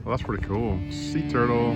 Well, that's pretty cool. Sea turtle.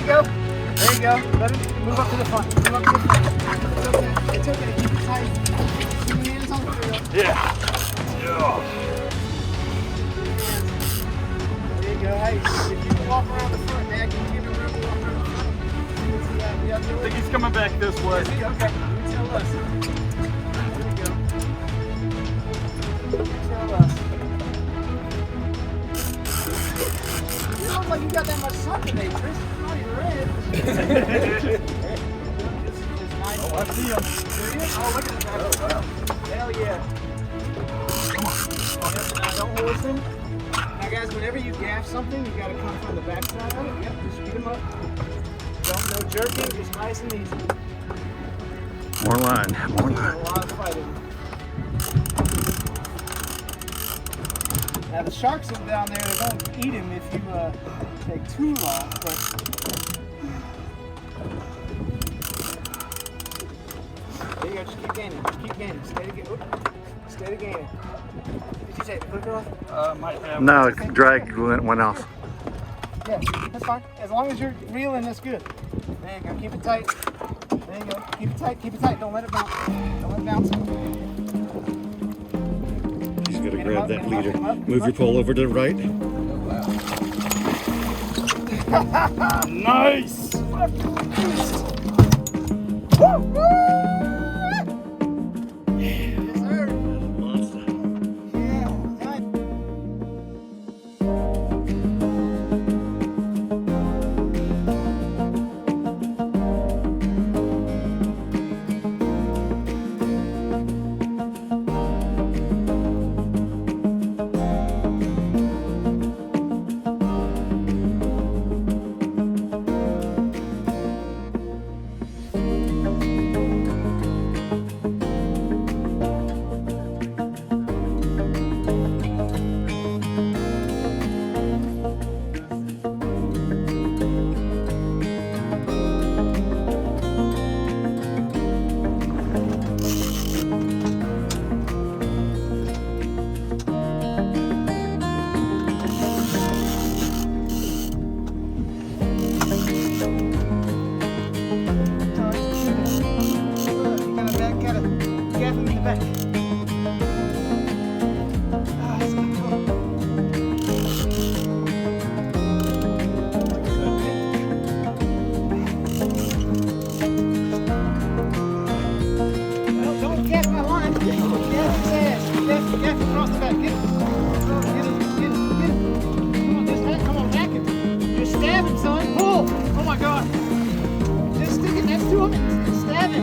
you go. There you go. Let it move up to the front. Move up to the front. It's okay. It's okay. Keep it tight. Keep your hands on the wheel. Yeah. There you go. Hey, if you can walk around the front, Dad, can you give him room to walk around the front? I think he's coming back this way. Okay. You tell us. There you go. You tell us. You look like you got that much sun today, Chris. Oh, you're red. It's nice. Oh, I see him. Oh, look at that. Oh, wow. Hell yeah. Come on. Now, don't listen. Now, guys, whenever you gaff something, you got to come from the backside of it. Yep, just speed them up. No jerking, just nice and easy. More line. More A line. lot of fighting. Now the sharks are down there, they won't eat him if you take too long, but there you go, just keep gaining, steady gaining. Did you say the clicker off? Might have. No, drag went off. Yeah, that's fine. As long as you're reeling, that's good. There you go, keep it tight. There you go, keep it tight, don't let it bounce. He's gonna Get grab him up, that get him leader. up. Move your pole over to the right. Nice. Yes, sir. Yeah, nice.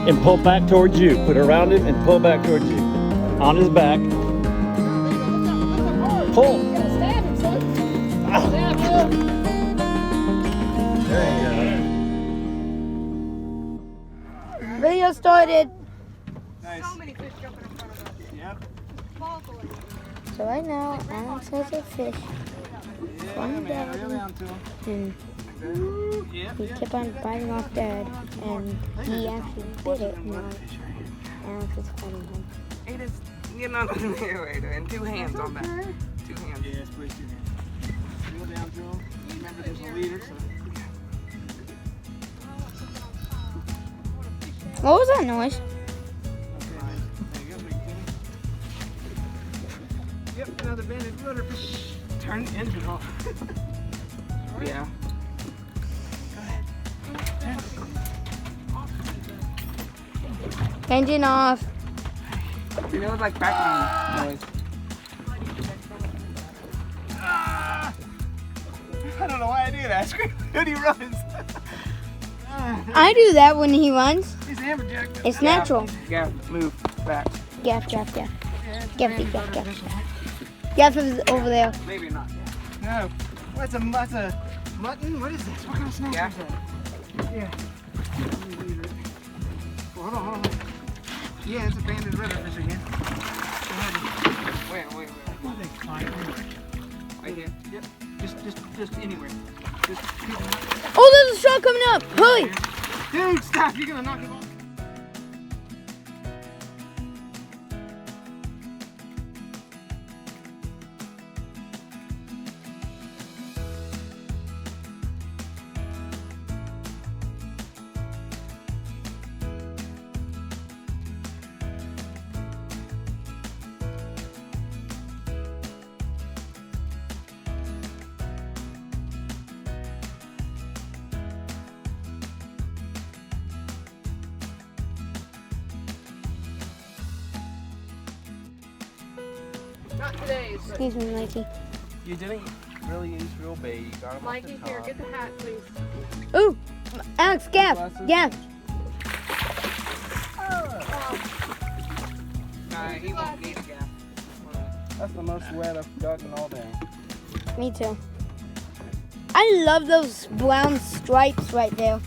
And pull back towards you. Put it around him and pull back towards you. On his back. Pull. Video started. Nice. So many fish jumping in front of us. Yep. So right now, Alex has a fish. Yeah, man, reel down to him. And Yep, he kept on biting off Dad, and he actually bit it. Now Alex is fighting him. It is, you know, and two hands on that. 2 hands. Yeah, it's pushed in. Reel down to him. Remember, there's a leader, so. What was that noise? Yep, another banded rudder fish. Turn the engine off. Yeah. Engine off. You know, it's like background noise. I don't know why I do that. When he runs. I do that when he runs. He's hammerjack. It's natural. Yeah, move back. Gaff. Gaff is over there. Maybe not. No. That's a mutton? What is this? What kind of snack Yeah. is that? Yeah. Well, hold on. Yeah, it's a banded rudder fish again. Wait. What are they flying? Right here. Yep. Just anywhere. Just keep them up. Oh, there's a shark coming up. Hurry. Dude, stop. You're gonna knock him off. Not today's. Excuse me, Mikey. You didn't really use real bait. You got him Mikey, here, get the hat, please. Ooh, Alex, gaff, gaff. He won't need a gap. That's the most wet I've gotten all day. Me too. I love those brown stripes right there.